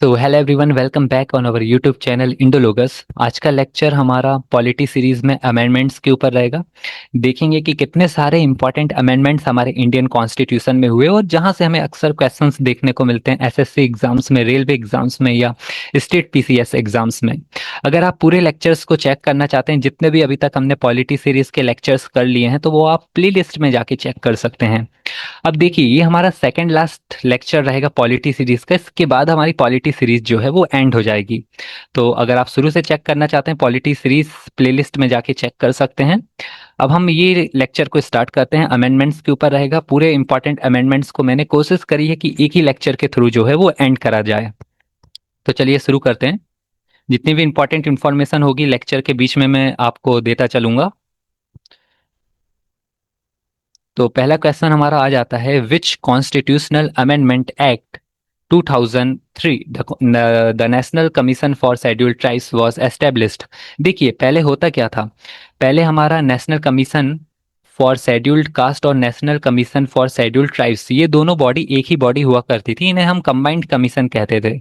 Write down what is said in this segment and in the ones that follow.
तो hello everyone, welcome back on our YouTube channel Indologus. आज का लेक्चर हमारा पॉलिटी सीरीज में अमेंडमेंट्स के ऊपर रहेगा। देखेंगे कि कितने सारे इंपॉर्टेंट अमेंडमेंट्स हमारे इंडियन कॉन्स्टिट्यूशन में हुए और जहां से हमें अक्सर क्वेश्चंस देखने को मिलते हैं एसएससी एग्जाम्स में, रेलवे एग्जाम्स में या स्टेट पीसीएस एग्जाम्स में। अगर आप पूरे लेक्चर्स को चेक करना चाहते हैं, जितने भी अभी तक हमने पॉलिटी सीरीज के लेक्चर्स कर लिए हैं, तो वो आप प्ले लिस्ट में जाके चेक कर सकते हैं। अब देखिए, ये हमारा सेकंड लास्ट लेक्चर रहेगा पॉलिटी सीरीज का। इसके बाद हमारी पॉलिटी सीरीज जो है वो एंड हो जाएगी। तो अगर आप शुरू से चेक करना चाहते हैं, पॉलिटी सीरीज प्लेलिस्ट में जाके चेक कर सकते हैं। अब हम ये लेक्चर को स्टार्ट करते हैं। अमेंडमेंट्स के ऊपर रहेगा। पूरे इंपॉर्टेंट अमेंडमेंट्स को मैंने कोशिश करी है कि एक ही लेक्चर के थ्रू जो है वो एंड करा जाए। तो चलिए शुरू करते हैं। जितनी भी इंपॉर्टेंट इंफॉर्मेशन होगी लेक्चर के बीच में मैं आपको देता चलूंगा। तो पहला क्वेश्चन हमारा आ जाता है, which constitutional amendment act 2003 the national commission for scheduled tribes was established. देखिए, पहले होता क्या था। पहले हमारा national commission for scheduled caste और national commission for scheduled tribes, ये दोनों बॉडी एक ही बॉडी हुआ करती थी। इन्हें हम कंबाइंड कमीशन कहते थे।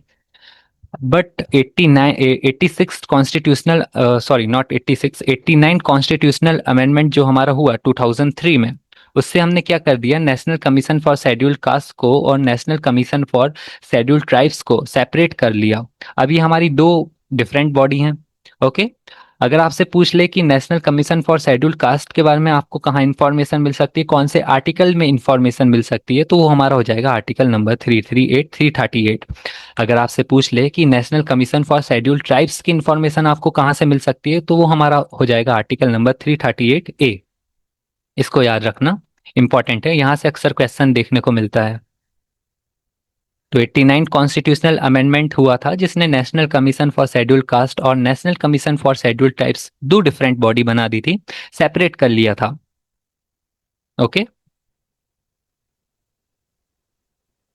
But 89 86 constitutional, sorry not 86, 89 constitutional amendment जो हमारा हुआ 2003 में, उससे हमने क्या कर दिया, national commission for scheduled cast को और national commission for scheduled tribes को सेपरेट कर लिया। अब ये हमारी दो डिफरेंट बॉडी हैं। ओके। अगर आपसे पूछ ले कि national commission for scheduled cast के बारे में आपको कहाँ इंफॉर्मेशन मिल सकती है, कौन से आर्टिकल में इंफॉर्मेशन मिल सकती है, तो वो हमारा हो जाएगा आर्टिकल नंबर 338, 338। अगर आपसे पूछ ले कि national commission for scheduled tribes की इंफॉर्मेशन आपको कहाँ से मिल सकती है, तो वो हमारा हो जाएगा आर्टिकल नंबर 338A। इसको याद रखना, इंपॉर्टेंट है, यहाँ से अक्सर क्वेश्चन देखने को मिलता है। तो 89 कॉन्स्टिट्यूशनल अमेंडमेंट हुआ था जिसने national commission for scheduled caste और national commission for scheduled tribes दो डिफरेंट बॉडी बना दी थी, सेपरेट कर लिया था। Okay.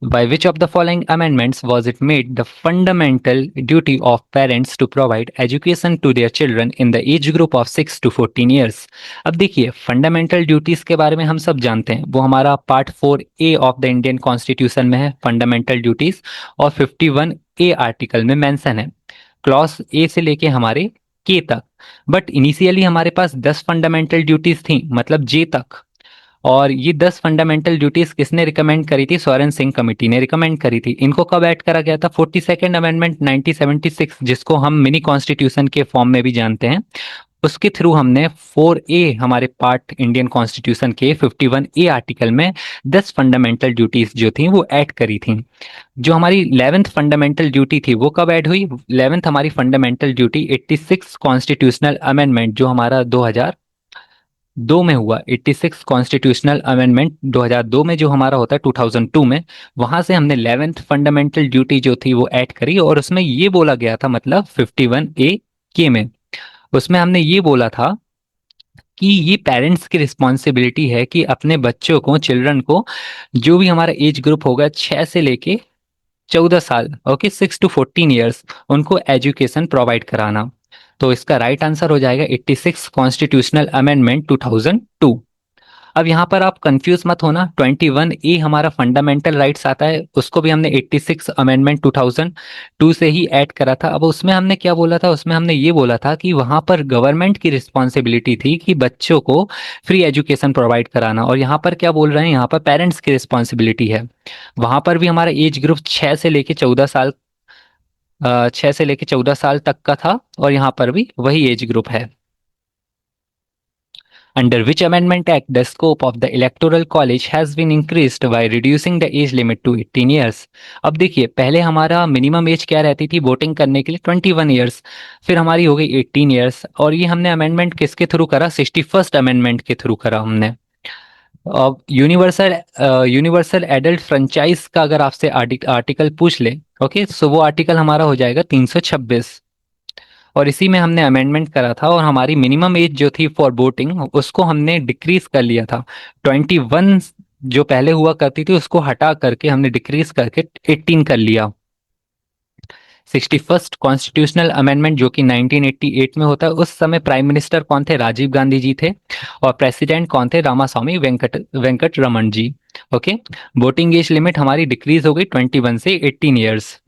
By which of the following amendments was it made the fundamental duty of parents to provide education to their children in the age group of 6 to 14 years? अब देखिए, fundamental duties के बारे में हम सब जानते हैं। वो हमारा part 4A of the Indian constitution में है, फंडामेंटल ड्यूटीज, और 51A आर्टिकल में मेंशन है, क्लॉज ए से लेके हमारे के तक। बट इनिशियली हमारे पास 10 फंडामेंटल ड्यूटीज थी, मतलब जे तक। और ये 10 फंडामेंटल ड्यूटीज किसने रिकमेंड करी थी? सोरेन सिंह कमेटी ने रिकमेंड करी थी। इनको कब ऐड करा गया था? 42nd अमेंडमेंट 1976, जिसको हम मिनी कॉन्स्टिट्यूशन के फॉर्म में भी जानते हैं। उसके थ्रू हमने 4A हमारे पार्ट इंडियन कॉन्स्टिट्यूशन के 51A आर्टिकल में 10 फंडामेंटल ड्यूटीज जो थी वो ऐड करी थी। जो हमारी 11th फंडामेंटल ड्यूटी थी वो कब ऐड हुई? 11th हमारी फंडामेंटल ड्यूटी 86 कॉन्स्टिट्यूशनल अमेंडमेंट जो हमारा 2002 में हुआ। 86 कॉन्स्टिट्यूशनल अमेंडमेंट 2002 में जो हमारा होता है, 2002 में, वहां से हमने 11th फंडामेंटल ड्यूटी जो थी वो ऐड करी। और उसमें ये बोला गया था, मतलब 51A के में, उसमें हमने ये बोला था कि ये पेरेंट्स की रिस्पॉन्सिबिलिटी है कि अपने बच्चों को, चिल्ड्रन को, जो भी हमारा एज ग्रुप होगा 6 से लेके 14 साल, ओके, 6 to 14 ईयर्स, उनको एजुकेशन प्रोवाइड कराना। तो इसका राइट आंसर हो जाएगा 86 कॉन्स्टिट्यूशनल अमेंडमेंट 2002। अब यहाँ पर आप कंफ्यूज मत होना, 21A हमारा फंडामेंटल राइट्स आता है, उसको भी हमने 86 अमेंडमेंट 2002 से ही ऐड करा था। अब उसमें हमने क्या बोला था? उसमें हमने ये बोला था कि वहाँ पर गवर्नमेंट की रिस्पॉन्सिबिलिटी थी कि बच्चों को फ्री एजुकेशन प्रोवाइड कराना, और यहाँ पर क्या बोल रहे हैं? यहाँ पर पेरेंट्स की रिस्पॉन्सिबिलिटी है। वहाँ पर भी हमारा एज ग्रुप 6 से लेके 14 साल, 6 से लेके 14 साल तक का था, और यहाँ पर भी वही एज ग्रुप है। Under which amendment act the scope of the electoral college has been increased by reducing the age limit to 18 years? अब देखिए, पहले हमारा मिनिमम एज क्या रहती थी वोटिंग करने के लिए? 21 ईयर्स। फिर हमारी हो गई 18 ईयर्स, और ये हमने अमेंडमेंट किसके थ्रू करा? 61st अमेंडमेंट के थ्रू करा हमने। अब यूनिवर्सल एडल्ट फ्रेंचाइज का अगर आपसे आर्टिकल पूछ ले, ओके, सो वो आर्टिकल हमारा हो जाएगा 326। और इसी में हमने अमेंडमेंट करा था, और हमारी मिनिमम एज जो थी फॉर वोटिंग उसको हमने डिक्रीज कर लिया था। 21 जो पहले हुआ करती थी उसको हटा करके हमने डिक्रीज करके 18 कर लिया। 61st कॉन्स्टिट्यूशनल अमेंडमेंट जो कि 1988 में होता है, उस समय प्राइम मिनिस्टर कौन थे? राजीव गांधी जी थे। और प्रेसिडेंट कौन थे? Ramaswamy Venkat Raman ji. Okay. Voting age limit हमारी डिक्रीज हो गई 21 से 18 years.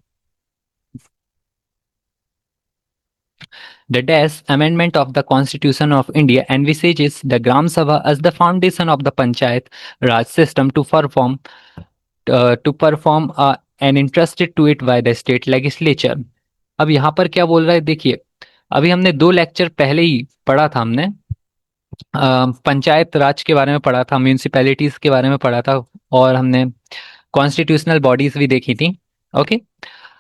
The Dash Amendment of the Constitution of India envisages the Gram Sabha as the foundation of the Panchayat Raj system to perform and entrusted to it by the state legislature. अब यहाँ पर क्या बोल रहा है देखिए, अभी हमने 2 लेक्चर पहले ही पढ़ा था, हमने पंचायत राज के बारे में पढ़ा था, म्यूनिसिपैलिटीज के बारे में पढ़ा था, और हमने कॉन्स्टिट्यूशनल बॉडीज भी देखी थी। ओके,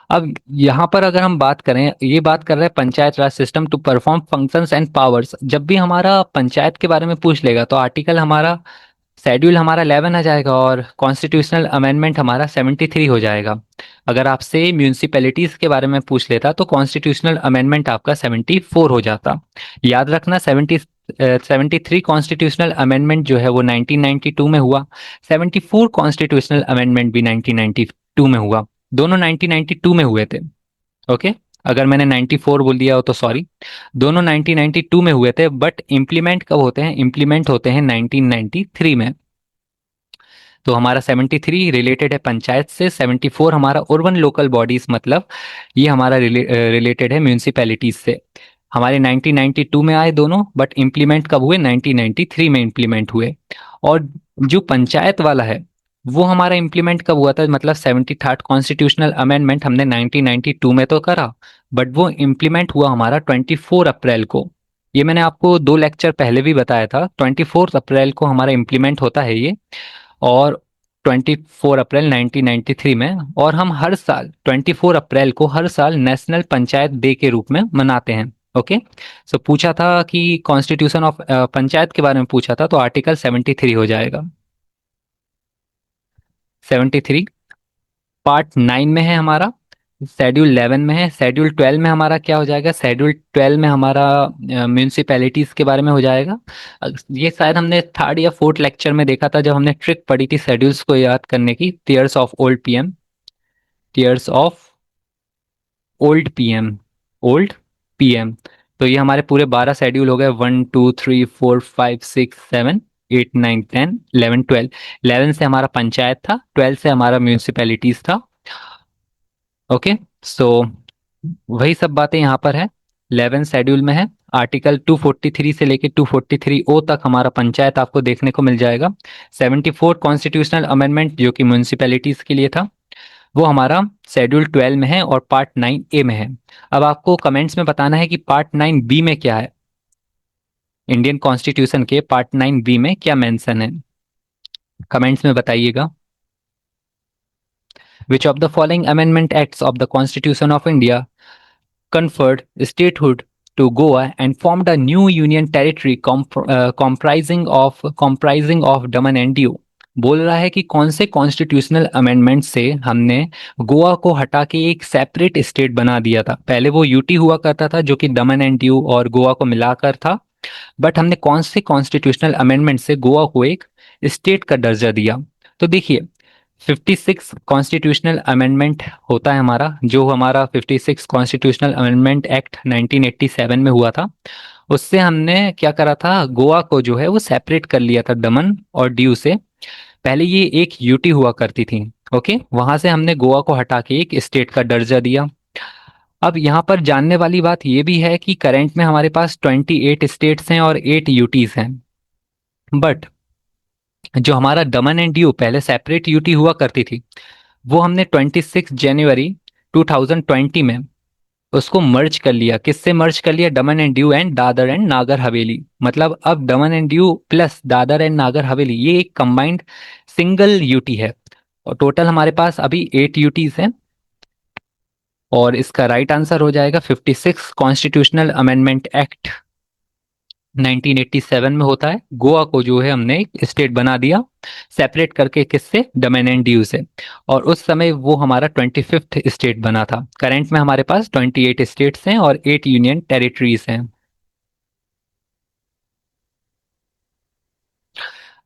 अब यहाँ पर अगर हम बात करें, ये बात कर रहे हैं panchayat raj system to perform functions and powers. जब भी हमारा पंचायत के बारे में पूछ लेगा तो आर्टिकल हमारा, शेड्यूल हमारा 11 आ जाएगा और कॉन्स्टिट्यूशनल अमेंडमेंट हमारा 73 हो जाएगा। अगर आपसे म्यूनिसिपैलिटीज के बारे में पूछ लेता तो कॉन्स्टिट्यूशनल अमेंडमेंट आपका 74 हो जाता। याद रखना, 73 कॉन्स्टिट्यूशनल अमेंडमेंट जो है वो 1992 में हुआ, 74 कॉन्स्टिट्यूशनल अमेंडमेंट भी 1992 में हुआ, दोनों 1992 में हुए थे। ओके, अगर मैंने 94 बोल दिया हो तो सॉरी, दोनों 1992 में हुए थे, बट इम्प्लीमेंट कब होते हैं? इम्प्लीमेंट होते हैं 1993 में। तो हमारा 73 रिलेटेड है पंचायत से, 74 हमारा अर्बन लोकल बॉडीज, मतलब ये हमारा रिलेटेड है म्यूनिसिपैलिटीज से। हमारे 1992 में आए दोनों, बट इम्प्लीमेंट कब हुए? 1993 में इम्प्लीमेंट हुए। और जो पंचायत वाला है वो हमारा इम्प्लीमेंट कब हुआ था? मतलब 73rd कॉन्स्टिट्यूशनल अमेंडमेंट हमने 1992 में तो करा, बट वो इम्प्लीमेंट हुआ हमारा 24 अप्रैल को। ये मैंने आपको 2 लेक्चर पहले भी बताया था, 24 अप्रैल को हमारा इम्प्लीमेंट होता है ये, और 24 अप्रैल 1993 में। और हम हर साल 24 अप्रैल को हर साल नेशनल पंचायत डे के रूप में मनाते हैं। ओके, सो पूछा था कि कॉन्स्टिट्यूशन ऑफ पंचायत के बारे में पूछा था, तो आर्टिकल 73 हो जाएगा। 73 पार्ट 9 में है हमारा, शेड्यूल 11 में है, शेड्यूल 12 में हमारा क्या हो जाएगा? शेड्यूल 12 में हमारा म्यूनिसिपैलिटीज के बारे में हो जाएगा। ये शायद हमने 3rd या 4th लेक्चर में देखा था, जब हमने ट्रिक पढ़ी थी शेड्यूल्स को याद करने की, tears of old PM, tears of old PM. तो ये हमारे पूरे 12 शेड्यूल हो गए, 1 2 3 4 5 6 7 8 9 10 11 12। 11 से हमारा पंचायत था, 12 से हमारा म्यूनिसिपैलिटीज था। ओके, सो वही सब बातें यहाँ पर है, 11 शेड्यूल में है। आर्टिकल 243 से लेके 243 ओ तक हमारा पंचायत आपको देखने को मिल जाएगा। 74 कॉन्स्टिट्यूशनल अमेंडमेंट जो कि म्यूनिसिपैलिटीज के लिए था, वो हमारा शेड्यूल 12 में है और पार्ट 9 ए में है। अब आपको कमेंट्स में बताना है कि पार्ट 9 बी में क्या है, इंडियन कॉन्स्टिट्यूशन के पार्ट 9 बी में क्या मेंशन है, कमेंट्स में बताइएगा। विच of the following amendment acts of the constitution of India conferred statehood to Goa and formed a new union territory comprising of Daman and Diu। बोल रहा है कि कौन से कॉन्स्टिट्यूशनल अमेंडमेंट से हमने गोवा को हटा के एक सेपरेट स्टेट बना दिया था। पहले वो यूटी हुआ करता था जो कि दमन एंड दीव और गोवा को मिलाकर था, बट हमने कौन से कॉन्स्टिट्यूशनल अमेंडमेंट से गोवा को एक स्टेट का दर्जा दिया। तो देखिए, 56 कॉन्स्टिट्यूशनल अमेंडमेंट होता है हमारा, जो हमारा 56 कॉन्स्टिट्यूशनल अमेंडमेंट एक्ट 1987 में हुआ था, उससे हमने क्या करा था? गोवा को जो है वो सेपरेट कर लिया था दमन और दीव से। पहले ये एक यूटी हुआ करती थी, ओके, वहां से हमने गोवा को हटा के एक स्टेट का दर्जा दिया। अब यहाँ पर जानने वाली बात ये भी है कि करंट में हमारे पास 28 स्टेट्स हैं और 8 यूटीज हैं, बट जो हमारा दमन एंड दीव पहले सेपरेट यूटी हुआ करती थी, वो हमने 26 जनवरी 2020 में उसको मर्ज कर लिया। किससे मर्ज कर लिया? दमन and Diu and Dadar and Nagar Haveli. मतलब अब दमन and Diu plus Dadar and Nagar Haveli ये एक कंबाइंड सिंगल यूटी है, और टोटल हमारे पास अभी 8 यूटीज हैं। और इसका राइट आंसर हो जाएगा 56 कॉन्स्टिट्यूशनल अमेंडमेंट एक्ट 1987 में होता है। गोवा को जो है हमने एक स्टेट बना दिया सेपरेट करके, किससे? दमन एंड दीव से, और उस समय वो हमारा 25th स्टेट बना था। करंट में हमारे पास 28 स्टेट्स हैं और 8 यूनियन टेरिटरीज हैं।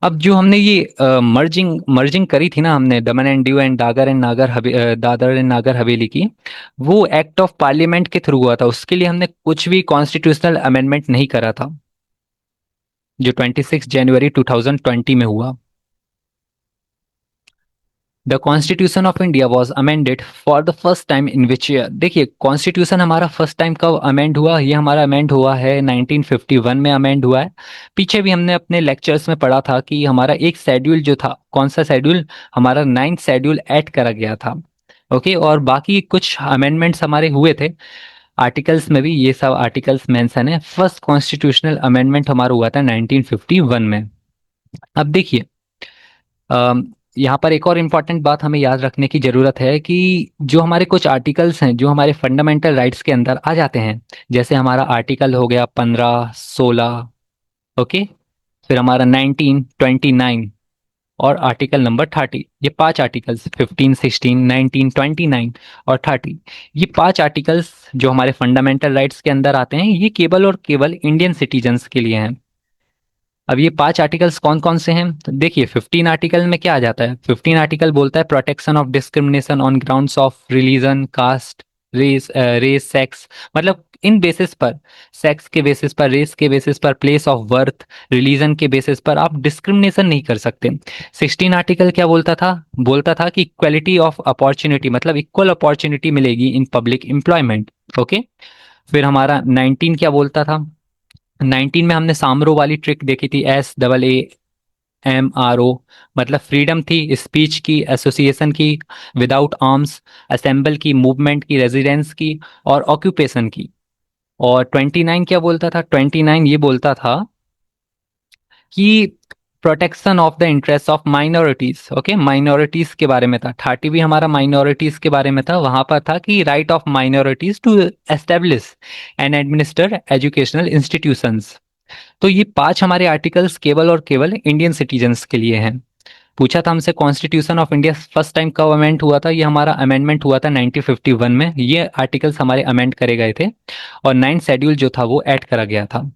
अब जो हमने ये मर्जिंग मर्जिंग करी थी ना हमने, दमन and Diu and Dadar and Nagar Haveli की, वो एक्ट ऑफ पार्लियामेंट के थ्रू हुआ था। उसके लिए हमने कुछ भी कॉन्स्टिट्यूशनल अमेंडमेंट नहीं करा था, जो 26 जनवरी 2020 में हुआ। The constitution of India was amended for the first time in which year. देखिए कॉन्स्टिट्यूशन हमारा फर्स्ट टाइम कब अमेंड हुआ, ये हमारा अमेंड हुआ है 1951 में अमेंड हुआ है। पीछे भी हमने अपने लेक्चर्स में पढ़ा था कि हमारा एक शेड्यूल जो था, कौन सा शेड्यूल, हमारा 9th शेड्यूल ऐड करा गया था। ओके, और बाकी कुछ अमेंडमेंट्स हमारे हुए थे आर्टिकल्स में भी, ये सब आर्टिकल्स मेंशन है। फर्स्ट कॉन्स्टिट्यूशनल अमेंडमेंट हमारा हुआ था 1951 में। अब देखिए यहाँ पर एक और इम्पॉर्टेंट बात हमें याद रखने की जरूरत है कि जो हमारे कुछ आर्टिकल्स हैं जो हमारे फंडामेंटल राइट्स के अंदर आ जाते हैं, जैसे हमारा आर्टिकल हो गया 15, 16, ओके, फिर हमारा 19, 29 और आर्टिकल नंबर 30। ये पांच आर्टिकल्स 15, 16, 19, 29 और 30, ये पांच आर्टिकल्स जो हमारे फंडामेंटल राइट्स के अंदर आते हैं, ये केवल और केवल इंडियन सिटीजन्स के लिए हैं। अब ये पांच आर्टिकल्स कौन कौन से हैं, तो देखिए 15 आर्टिकल में क्या आ जाता है। 15 आर्टिकल बोलता है protection of discrimination on grounds of religion, caste, race, sex, मतलब इन बेसिस पर, सेक्स के बेसिस पर, रेस के बेसिस पर, प्लेस ऑफ बर्थ, रिलीजन के बेसिस पर आप डिस्क्रिमिनेशन नहीं कर सकते। 16 आर्टिकल क्या बोलता था कि इक्वलिटी ऑफ अपॉर्चुनिटी, मतलब इक्वल अपॉर्चुनिटी मिलेगी इन पब्लिक एम्प्लॉयमेंट। ओके, फिर हमारा 19 क्या बोलता था, 19 में हमने सामरो वाली ट्रिक देखी थी, SAAMRO, मतलब फ्रीडम थी स्पीच की, एसोसिएशन की, विदाउट आर्म्स, असेंबल की, मूवमेंट की, रेजिडेंस की और ऑक्यूपेशन की। और 29 क्या बोलता था, 29 ये बोलता था कि protection of the interest of minorities. Okay, minorities के बारे में था। 30 भी हमारा माइनॉरिटीज के बारे में था, वहां पर था कि right of minorities to establish and administer educational institutions. तो ये पांच हमारे आर्टिकल्स केवल और केवल इंडियन सिटीजन्स के लिए हैं। पूछा था हमसे constitution of India first time कब अमेंड हुआ था, ये हमारा अमेंडमेंट हुआ था 1951 में। ये आर्टिकल्स हमारे अमेंड करे गए थे और 9th शेड्यूल जो था वो ऐड करा गया था।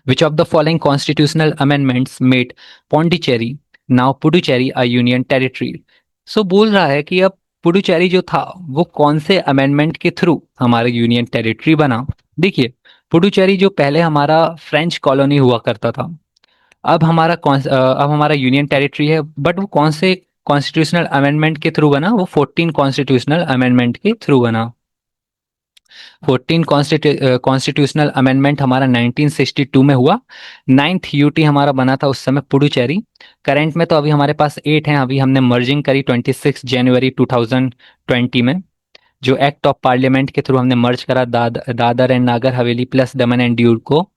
Which of the following constitutional amendments made Pondicherry, now Puducherry, a union territory? सो बोल रहा है कि अब पुडुचेरी जो था वो कौन से अमेंडमेंट के थ्रू हमारा यूनियन टेरिटरी बना। देखिए पुडुचेरी जो पहले हमारा फ्रेंच कॉलोनी हुआ करता था, अब हमारा यूनियन टेरिटरी है, बट वो कौन से कॉन्स्टिट्यूशनल अमेंडमेंट के थ्रू बना, वो 14 कॉन्स्टिट्यूशनल अमेंडमेंट के थ्रू बना। 14 कॉन्स्टिट्यूशनल अमेंडमेंट हमारा 1962 में हुआ। 9th यूटी हमारा बना था उस समय पुडुचेरी। करंट में तो अभी हमारे पास 8 हैं, अभी हमने मर्जिंग करी 26 जनवरी 2020 में, जो एक्ट ऑफ पार्लियामेंट के थ्रू हमने मर्ज करा Dadar and Nagar Haveli plus Daman and Diu को।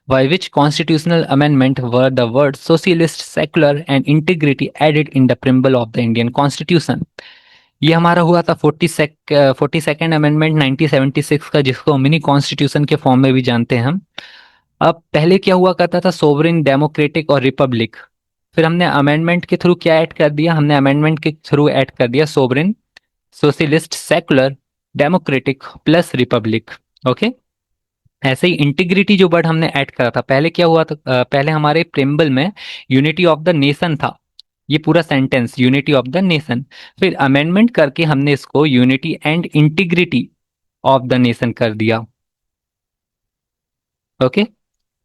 By which constitutional amendment were the words socialist, secular and integrity added in the preamble of the Indian Constitution? ये हमारा हुआ था 42nd अमेंडमेंट 1976 का, जिसको मिनी कॉन्स्टिट्यूशन के फॉर्म में भी जानते हैं हम। अब पहले क्या हुआ करता था, सोवरेन, डेमोक्रेटिक और रिपब्लिक। फिर हमने अमेंडमेंट के थ्रू क्या ऐड कर दिया, हमने अमेंडमेंट के थ्रू ऐड कर दिया sovereign, socialist, secular, democratic plus Republic. Okay, ऐसे ही इंटीग्रिटी जो वर्ड हमने ऐड करा था, पहले क्या हुआ था, पहले हमारे प्रेम्बल में यूनिटी ऑफ द नेशन था, ये पूरा sentence unity of the nation. फिर अमेंडमेंट करके हमने इसको unity and integrity of the nation कर दिया। ओके,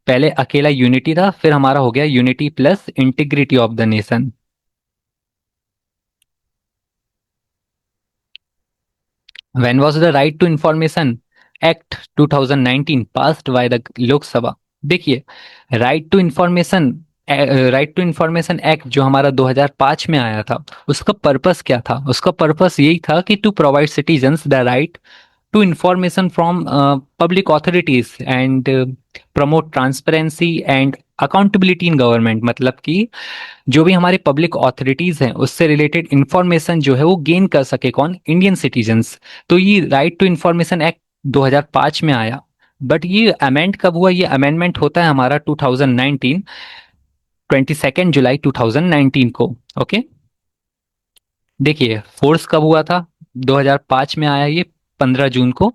पहले अकेला यूनिटी था, फिर हमारा हो गया unity plus integrity of the nation. When was the right to information act 2019 passed by the Lok Sabha. देखिए राइट टू इंफॉर्मेशन एक्ट जो हमारा 2005 में आया था, उसका पर्पस क्या था, उसका पर्पस यही था कि to provide citizens the right to information from public authorities and promote transparency and accountability in government। मतलब कि जो भी हमारे पब्लिक ऑथोरिटीज हैं उससे रिलेटेड इंफॉर्मेशन जो है वो गेन कर सके कौन, इंडियन सिटीजन्स। तो ये राइट टू इंफॉर्मेशन एक्ट 2005 में आया, बट ये अमेंड कब हुआ, ये अमेंडमेंट होता है हमारा 2019, 22 जुलाई 2019 को। ओके, देखिए फोर्स कब हुआ था, 2005 में आया ये, 15 जून को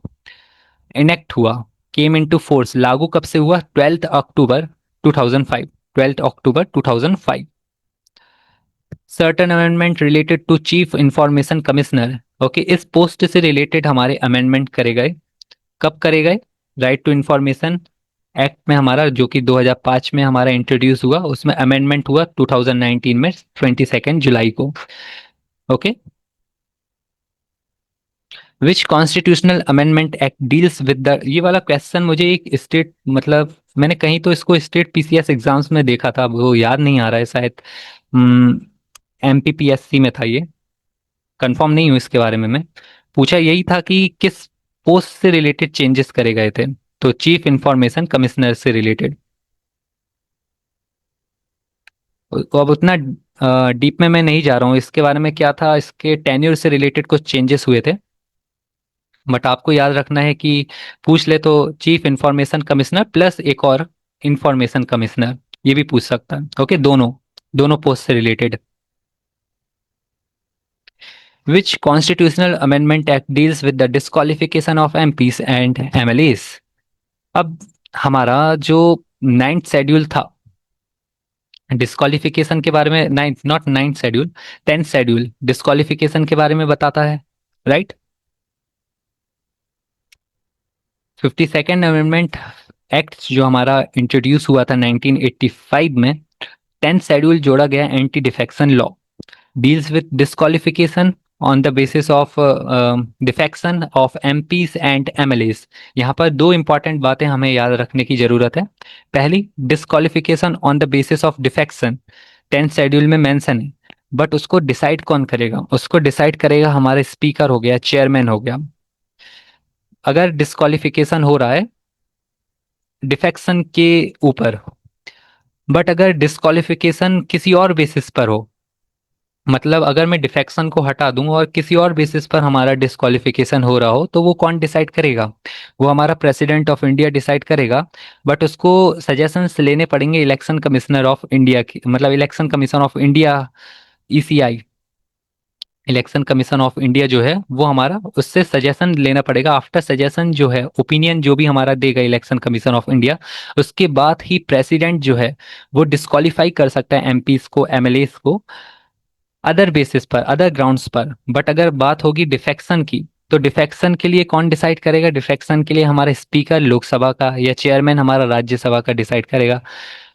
इनेक्ट हुआ, केम इनटू फोर्स, लागू कब से हुआ, 12 अक्टूबर 2005, 12 अक्टूबर 2005। Certain amendment related to chief information commissioner. Okay, इस पोस्ट से रिलेटेड हमारे अमेंडमेंट करे गए, कब करे गए, राइट टू इंफॉर्मेशन एक्ट में हमारा, जो कि 2005 में हमारा इंट्रोड्यूस हुआ, उसमें अमेंडमेंट हुआ 2019 में 22 जुलाई को। Okay. Which constitutional amendment act deals with the, ये वाला क्वेश्चन मुझे एक स्टेट, मतलब मैंने कहीं तो इसको स्टेट पीसीएस एग्जाम्स में देखा था, वो याद नहीं आ रहा है शायद। एमपीपीएससी में था ये, कंफर्म नहीं हूँ इसके बारे में मैं। पूछा यही था कि किस पोस्ट से रिलेटेड चेंजेस करे गए थे, तो चीफ इंफॉर्मेशन कमिश्नर से रिलेटेड। तो अब उतना डीप में मैं नहीं जा रहा हूँ इसके बारे में, क्या था इसके टेन्योर से रिलेटेड कुछ चेंजेस हुए थे। बट आपको याद रखना है कि पूछ ले तो चीफ इंफॉर्मेशन कमिश्नर प्लस एक और इंफॉर्मेशन कमिश्नर, ये भी पूछ सकता है। ओके, दोनों दोनों पोस्ट से related. Which constitutional amendment act deals with the disqualification of MPs and MLAs. अब हमारा जो नाइन्थ शेड्यूल था डिस्क्वालिफिकेशन के बारे में, ninth not ninth schedule, 10th schedule disqualification के बारे में बताता है, राइट। 52nd अमेंडमेंट एक्ट जो हमारा इंट्रोड्यूस हुआ था 1985 में, 10th शेड्यूल जोड़ा गया anti defection law, deals with disqualification on the basis of defection of MPs and MLAs. यहाँ पर दो इंपॉर्टेंट बातें हमें याद रखने की जरूरत है। पहली, disqualification on the basis of defection 10th schedule में मेंशन है, बट उसको डिसाइड कौन करेगा? उसको डिसाइड करेगा हमारे स्पीकर हो गया, चेयरमैन हो गया। अगर डिस्क्वालिफिकेशन हो रहा है डिफेक्शन के ऊपर, बट अगर डिस्क्वालिफिकेशन किसी और बेसिस पर हो, मतलब अगर मैं डिफेक्शन को हटा दूं और किसी और बेसिस पर हमारा डिस्क्वालिफिकेशन हो रहा हो, तो वो कौन डिसाइड करेगा? वो हमारा प्रेसिडेंट ऑफ इंडिया डिसाइड करेगा। बट उसको सजेशंस लेने पड़ेंगे इलेक्शन कमिश्नर ऑफ इंडिया की, मतलब election commission of India, ECI, election commission of India जो है वो हमारा, उससे सजेशन लेना पड़ेगा। आफ्टर सजेशन जो है, ओपिनियन जो भी हमारा देगा इलेक्शन कमीशन ऑफ इंडिया, उसके बाद ही प्रेसिडेंट जो है वो डिस्क्वालीफाई कर सकता है एमपीस को, एमएलएस को, अदर बेसिस पर, अदर ग्राउंड्स पर। बट अगर बात होगी डिफेक्शन की, तो डिफेक्शन के लिए कौन डिसाइड करेगा? डिफेक्शन के लिए हमारा स्पीकर लोकसभा का या चेयरमैन हमारा राज्यसभा का डिसाइड करेगा।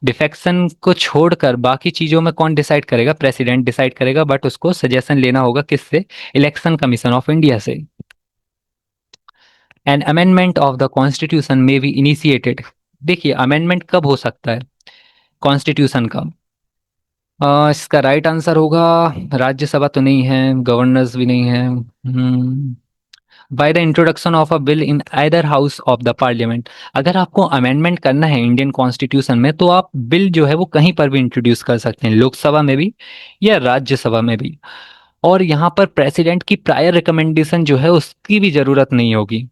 डिफेक्शन को छोड़कर बाकी चीजों में कौन डिसाइड करेगा? प्रेसिडेंट डिसाइड करेगा, बट उसको सजेशन लेना होगा किससे? इलेक्शन कमीशन ऑफ इंडिया से। An amendment of the constitution में बी इनिशिएटेड। देखिए अमेंडमेंट कब हो सकता है कॉन्स्टिट्यूशन का? इसका राइट आंसर होगा, राज्यसभा तो नहीं है, गवर्नर्स भी नहीं है, by the introduction of a bill in either house of the parliament. अगर आपको अमेंडमेंट करना है इंडियन कॉन्स्टिट्यूशन में, तो आप बिल जो है वो कहीं पर भी इंट्रोड्यूस कर सकते हैं, लोकसभा में भी या राज्यसभा में भी। और यहाँ पर प्रेसिडेंट की प्रायर रिकमेंडेशन जो है उसकी भी जरूरत नहीं होगी,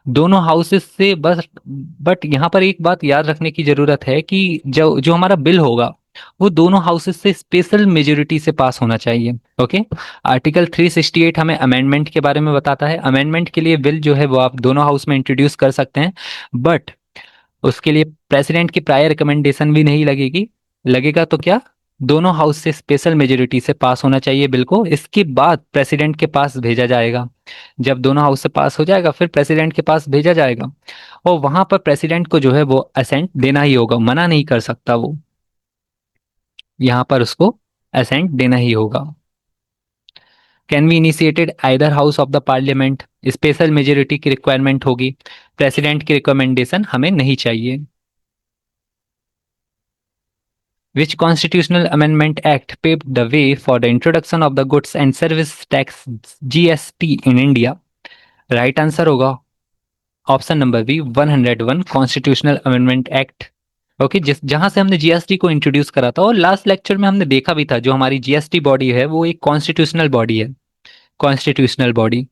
दोनों हाउसेस से बस। बट यहाँ पर एक बात याद रखने की जरूरत है कि जो जो हमारा बिल होगा वो दोनों हाउसेस से स्पेशल मेजोरिटी से पास होना चाहिए। ओके। आर्टिकल 368 हमें अमेंडमेंट के बारे में बताता है। अमेंडमेंट के लिए बिल जो है वो आप दोनों हाउस में इंट्रोड्यूस कर सकते हैं, बट उसके लिए प्रेसिडेंट की प्रायर रिकमेंडेशन भी नहीं लगेगी। लगेगा तो क्या? दोनों हाउस से स्पेशल मेजोरिटी से पास होना चाहिए बिल को, इसके बाद प्रेसिडेंट के पास भेजा जाएगा। जब दोनों हाउस से पास हो जाएगा फिर प्रेसिडेंट के पास भेजा जाएगा, और वहां पर प्रेसिडेंट को जो है वो असेंट देना ही होगा, मना नहीं कर सकता वो। यहाँ पर उसको असेंट देना ही होगा। Can be initiated either house of the parliament, special majority की रिक्वायरमेंट होगी, प्रेसिडेंट की रिकमेंडेशन हमें नहीं चाहिए। Which constitutional amendment act paved the way for the introduction of the goods and service tax GST in India? Right answer होगा option number B, 101 constitutional amendment act. Okay, जिस जहां से हमने जीएसटी को इंट्रोड्यूस करा था, और लास्ट लेक्चर में हमने देखा भी था जो हमारी जीएसटी बॉडी है वो एक कॉन्स्टिट्यूशनल बॉडी है। कॉन्स्टिट्यूशनल बॉडी,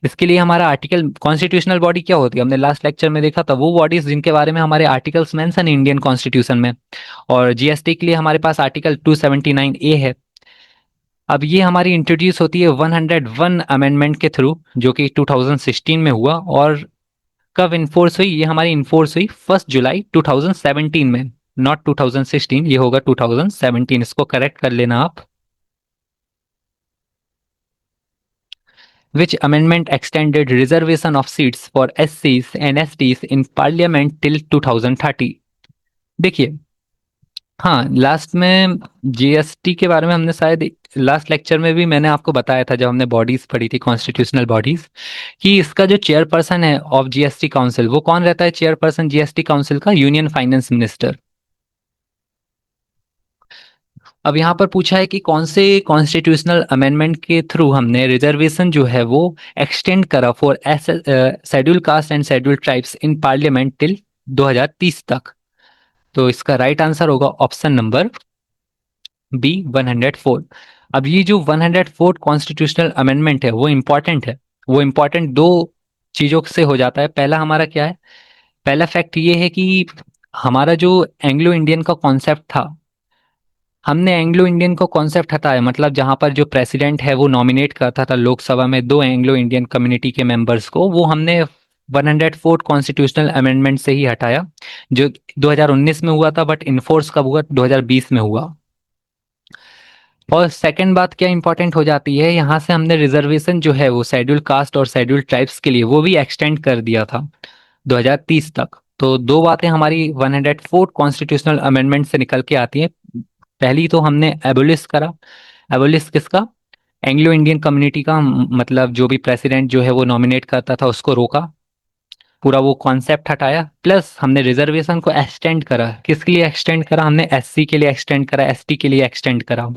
इसके लिए हमारा आर्टिकल, कॉन्स्टिट्यूशनल बॉडी क्या होती है हमने लास्ट लेक्चर में देखा था, वो बॉडीज जिनके बारे में हमारे आर्टिकल्स मेंशन है इंडियन कॉन्स्टिट्यूशन में। और जीएसटी के लिए हमारे पास आर्टिकल 279A है। अब ये हमारी इंट्रोड्यूस होती है 101 अमेंडमेंट के थ्रू, जो कि 2016 में हुआ। और कब इन्फोर्स हुई? ये हमारी इन्फोर्स हुई 1 जुलाई 2017 में, नॉट 2016, ये होगा 2017, इसको करेक्ट कर लेना आप। Which amendment extended reservation of seats for SCs and STs in parliament till 2030? देखिए, हाँ, लास्ट में जीएसटी के बारे में हमने शायद लास्ट लेक्चर में भी मैंने आपको बताया था जब हमने बॉडीज पढ़ी थी, कॉन्स्टिट्यूशनल बॉडीज, कि इसका जो चेयरपर्सन है ऑफ जीएसटी काउंसिल, वो कौन रहता है चेयरपर्सन जीएसटी काउंसिल का? Union finance minister. अब यहाँ पर पूछा है कि कौन से कॉन्स्टिट्यूशनल अमेंडमेंट के थ्रू हमने रिजर्वेशन जो है वो एक्सटेंड करा for schedule caste and schedule tribes in parliament till 2030 तक। तो इसका राइट आंसर होगा ऑप्शन नंबर बी, 104। अब ये जो 104 कॉन्स्टिट्यूशनल अमेंडमेंट है वो इम्पॉर्टेंट है। वो इम्पॉर्टेंट दो चीजों से हो जाता है। पहला हमारा क्या है? पहला फैक्ट ये है कि हमारा जो एंग्लो इंडियन का कॉन्सेप्ट था, हमने एंग्लो इंडियन को कॉन्सेप्ट हटाया, मतलब जहां पर जो प्रेसिडेंट है वो नॉमिनेट करता था लोकसभा में दो एंग्लो इंडियन कम्युनिटी के मेंबर्स को, वो हमने 104 कॉन्स्टिट्यूशनल अमेंडमेंट से ही हटाया, जो 2019 में हुआ था, बट इनफोर्स कब हुआ? 2020 में हुआ। और सेकंड बात क्या इंपॉर्टेंट हो जाती है, यहाँ से हमने रिजर्वेशन जो है वो शेड्यूल कास्ट और शेड्यूल ट्राइब्स के लिए वो भी एक्सटेंड कर दिया था 2030 तक। तो दो बातें हमारी 104 कॉन्स्टिट्यूशनल अमेंडमेंट से निकल के आती हैं। पहली तो हमने एबोलिश करा। एबोलिश किसका? एंग्लो इंडियन कम्युनिटी का, मतलब जो भी प्रेसिडेंट जो है वो नॉमिनेट करता था उसको रोका, पूरा वो कॉन्सेप्ट हटाया। प्लस हमने रिजर्वेशन को एक्सटेंड करा। किसके लिए एक्सटेंड करा? हमने एससी के लिए एक्सटेंड करा, एसटी के लिए एक्सटेंड करा।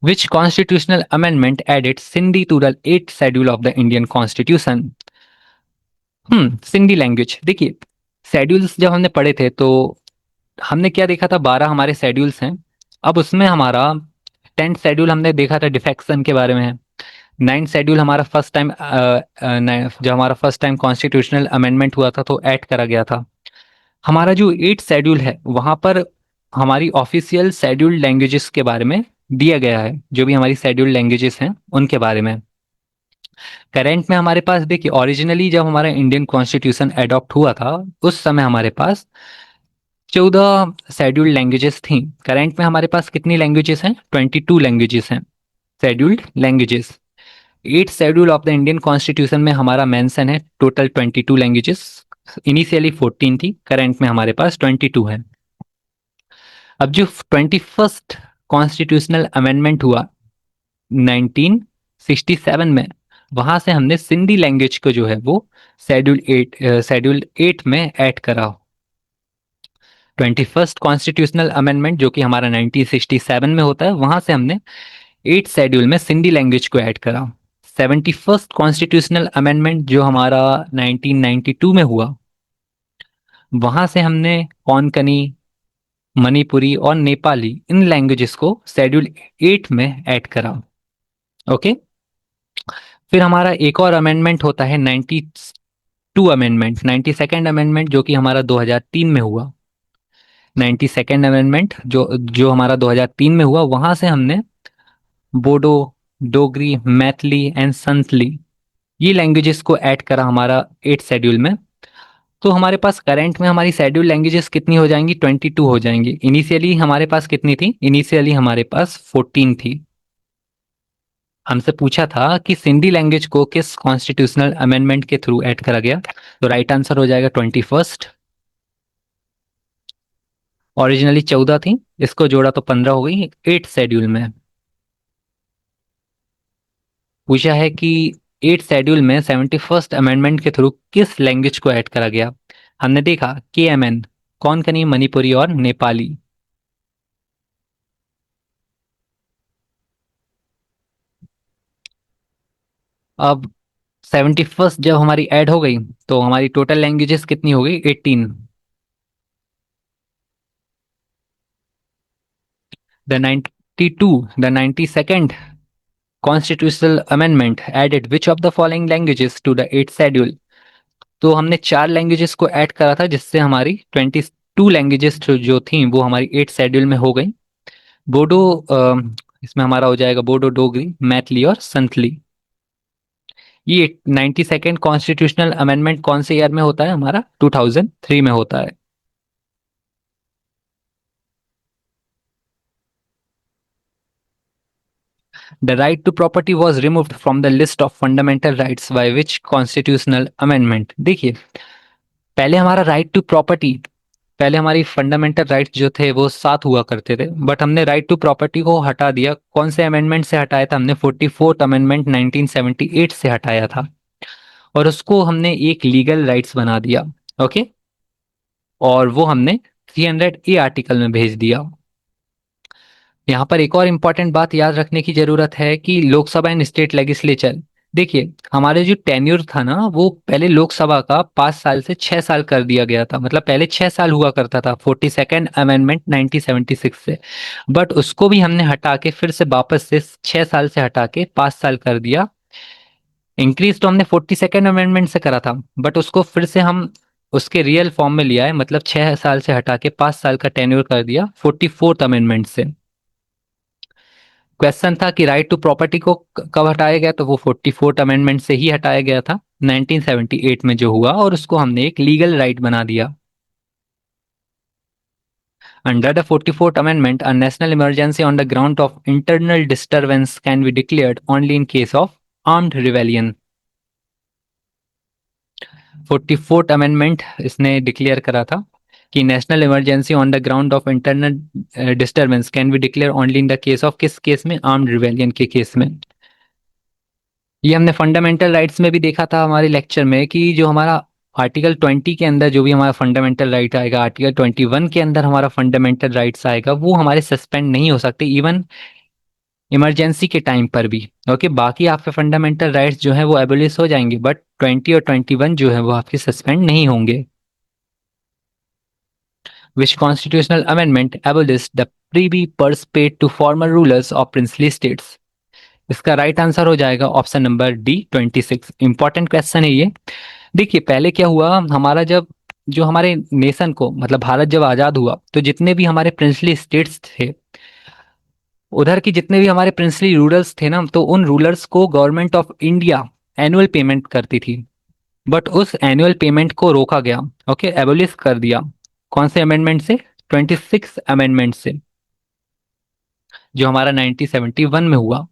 Which constitutional amendment added Sindhi to the eighth schedule of the Indian Constitution? Sindhi language. देखिए, शेड्यूल्स जब हमने पढ़े थे तो हमने क्या देखा था? 12 हमारे शेड्यूल्स हैं। अब उसमें हमारा 10th शेड्यूल हमने देखा था डिफेक्शन के बारे में है। 9th शेड्यूल हमारा फर्स्ट टाइम, जब हमारा फर्स्ट टाइम कॉन्स्टिट्यूशनल अमेंडमेंट हुआ था तो ऐड करा गया था। हमारा जो 8th शेड्यूल है वहां पर हमारी ऑफिशियल शेड्यूल्ड लैंग्वेजेस के बारे में दिया गया है, जो भी हमारी शेड्यूल्ड लैंग्वेजेस हैं उनके बारे में। करेंट में हमारे पास देखिए, ओरिजिनली जब हमारा इंडियन कॉन्स्टिट्यूशन एडॉप्ट हुआ था उस समय हमारे पास 14 शेड्यूल्ड लैंग्वेजेस थी। करेंट में हमारे पास कितनी लैंग्वेजेस हैं? 22 लैंग्वेजेस हैं, scheduled languages. 8th schedule of the Indian constitution में हमारा मेंशन है टोटल 22 लैंग्वेजेस। इनिशियली 14 थी, करेंट में हमारे पास 22 है। अब जो 21st कॉन्स्टिट्यूशनल अमेंडमेंट हुआ 1967 में, वहां से हमने सिंधी लैंग्वेज को जो है वो शेड्यूल 8 में ऐड करा। 21st कॉन्स्टिट्यूशनल अमेंडमेंट जो कि हमारा 1967 में होता है, वहां से हमने 8 शेड्यूल में सिंधी लैंग्वेज को ऐड करा। 71st कॉन्स्टिट्यूशनल अमेंडमेंट जो हमारा 1992 में हुआ, वहां से हमने कोंकणी, मणिपुरी और नेपाली इन लैंग्वेजेस को शेड्यूल 8 में ऐड करा। ओके। फिर हमारा एक और अमेंडमेंट होता है 92 अमेंडमेंट, 92nd अमेंडमेंट जो कि हमारा 2003 में हुआ। 92nd अमेंडमेंट जो जो हमारा 2003 में हुआ, वहां से हमने बोडो, डोगरी, मैथिली एंड संथली ये लैंग्वेजेस को ऐड करा हमारा 8 शेड्यूल में। तो हमारे पास करंट में हमारी शेड्यूल लैंग्वेजेस कितनी हो जाएंगी? 22 हो जाएंगी। इनिशियली हमारे पास कितनी थी? इनिशियली हमारे पास 14 थी। हमसे पूछा था कि सिंधी लैंग्वेज को किस कॉन्स्टिट्यूशनल अमेंडमेंट के थ्रू ऐड करा गया, तो राइट आंसर हो जाएगा 21st। ओरिजिनली 14 थी, इसको जोड़ा तो 15 हो गई 8 शेड्यूल में। पूछा है कि 8 शेड्यूल में 71st अमेंडमेंट के थ्रू किस लैंग्वेज को ऐड करा गया। हमने देखा KMN, कोंकणी, मणिपुरी और नेपाली। अब 71st जब हमारी ऐड हो गई तो हमारी टोटल लैंग्वेजेस कितनी हो गई? 18। The 92nd constitutional amendment added which of the following languages to the 8th schedule. तो हमने 4 लैंग्वेजेस को ऐड करा था, जिससे हमारी 22 लैंग्वेजेस जो थी वो हमारी 8th शेड्यूल में हो गई। बोडो, इसमें हमारा हो जाएगा बोडो, डोगरी, मैथिली और संथली। ये 92nd कॉन्स्टिट्यूशनल अमेंडमेंट कौन से ईयर में होता है? हमारा 2003 में होता है। The right to property was removed from the list of fundamental rights by which constitutional amendment? देखिए, पहले हमारा राइट टू प्रॉपर्टी, पहले हमारी फंडामेंटल राइट्स जो थे वो 7 हुआ करते थे, बट हमने राइट टू प्रॉपर्टी को हटा दिया। कौन से अमेंडमेंट से हटाया था? हमने 44th अमेंडमेंट 1978 से हटाया था, और उसको हमने एक लीगल राइट्स बना दिया। ओके, और वो हमने 300A आर्टिकल में भेज दिया। यहाँ पर एक और इम्पॉर्टेंट बात याद रखने की जरूरत है कि लोकसभा एंड स्टेट लेजिस्लेचर, देखिए हमारे जो टेन्यूर था ना, वो पहले लोकसभा का 5 साल से 6 साल कर दिया गया था। मतलब पहले 6 साल हुआ करता था 42nd अमेंडमेंट 1976 से, बट उसको भी हमने हटा के फिर से वापस से 6 साल से हटा के 5 साल कर दिया। इंक्रीज तो हमने 42nd अमेंडमेंट से करा था, बट उसको फिर से हम उसके रियल फॉर्म में लिया है, मतलब 6 साल से हटा के 5 साल का टेन्योर कर दिया 44th अमेंडमेंट से। क्वेश्चन था कि राइट टू प्रॉपर्टी को कब हटाया गया, तो वो 44th अमेंडमेंट से ही हटाया गया था 1978 में जो हुआ, और उसको हमने एक लीगल राइट बना दिया। Under the 44th amendment, a national emergency on the ground of internal disturbance can be declared only in case of armed rebellion. 44th amendment इसने डिक्लेयर करा था कि national emergency on the ground of internal disturbance can be declare only in the case of, किस case में? Armed rebellion के case में। ये हमने फंडामेंटल राइट्स में भी देखा था हमारे लेक्चर में कि जो हमारा आर्टिकल 20 के अंदर जो भी हमारा फंडामेंटल राइट आएगा, आर्टिकल 21 के अंदर हमारा फंडामेंटल राइट्स आएगा, वो हमारे सस्पेंड नहीं हो सकते इवन इमरजेंसी के टाइम पर भी। ओके, बाकी आपके फंडामेंटल राइट्स जो है वो एबोलिश हो जाएंगे, बट 20 और 21 जो है वो आपके सस्पेंड नहीं होंगे। Which constitutional amendment abolished the privy purse paid to former rulers of princely states? इसका राइट आंसर हो जाएगा option number D 26। Important question है ये। देखिए पहले क्या हुआ, हमारा जब जो हमारे नेशन को, मतलब भारत जब आजाद हुआ, तो जितने भी हमारे प्रिंसली स्टेट्स थे, उधर की जितने भी हमारे प्रिंसली रूलर्स थे ना, तो उन रूलर्स को government of India annual payment करती थी, बट उस एनुअल पेमेंट को रोका गया। ओके, एबोलिश कर दिया। कौन से अमेंडमेंट से? 26 अमेंडमेंट से, जो हमारा 1971 में हुआ।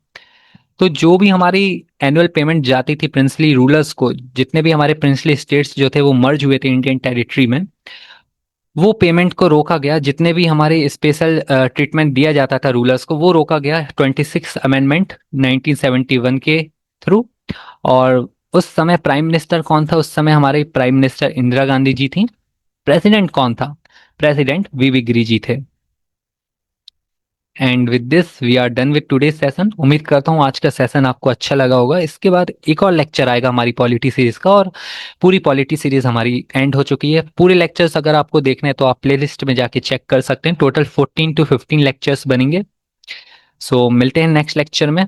तो जो भी हमारी एनुअल पेमेंट जाती थी प्रिंसली रूलर्स को, जितने भी हमारे प्रिंसली स्टेट्स जो थे वो मर्ज हुए थे इंडियन टेरिटरी में, वो पेमेंट को रोका गया। जितने भी हमारे स्पेशल ट्रीटमेंट दिया जाता था रूलर्स को, वो रोका गया 26 अमेंडमेंट 1971 के थ्रू। और उस समय प्राइम मिनिस्टर कौन था? उस समय हमारे प्राइम मिनिस्टर इंदिरा गांधी जी थी। प्रेसिडेंट कौन था? प्रेसिडेंट वीवी गिरी जी थे। And with this we are done with today session. उम्मीद करता हूँ आज का सेशन आपको अच्छा लगा होगा। इसके बाद एक और लेक्चर आएगा हमारी पॉलिटी सीरीज का, और पूरी पॉलिटी सीरीज हमारी एंड हो चुकी है। पूरे लेक्चर्स अगर आपको देखने हैं तो आप प्लेलिस्ट में जाके चेक कर सकते हैं। टोटल 14 to 15 लेक्चर्स बनेंगे। सो मिलते हैं नेक्स्ट लेक्चर में।